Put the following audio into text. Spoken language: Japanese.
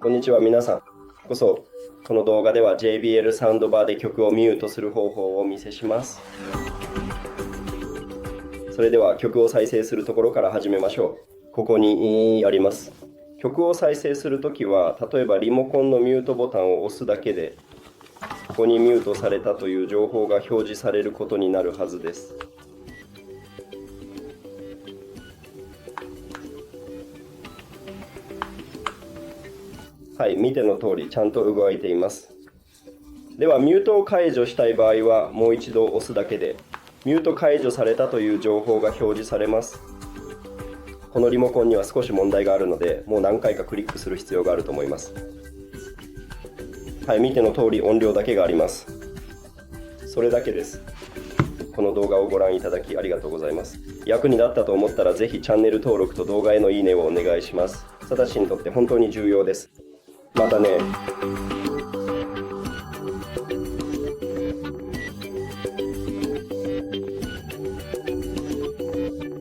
こんにちは皆さん。この動画では JBL サウンドバーで曲をミュートする方法をお見せします。それでは曲を再生するところから始めましょう。ここにあります。曲を再生するときは、例えばリモコンのミュートボタンを押すだけで、ここにミュートされたという情報が表示されることになるはずです。はい、見ての通りちゃんと動いています。ではミュートを解除したい場合はもう一度押すだけでミュート解除されたという情報が表示されます。このリモコンには少し問題があるのでもう何回かクリックする必要があると思います。はい、見ての通り音量だけがあります。それだけです。この動画をご覧いただきありがとうございます。役に立ったと思ったらぜひチャンネル登録と動画へのいいねをお願いします。サトシにとって本当に重要です。またね。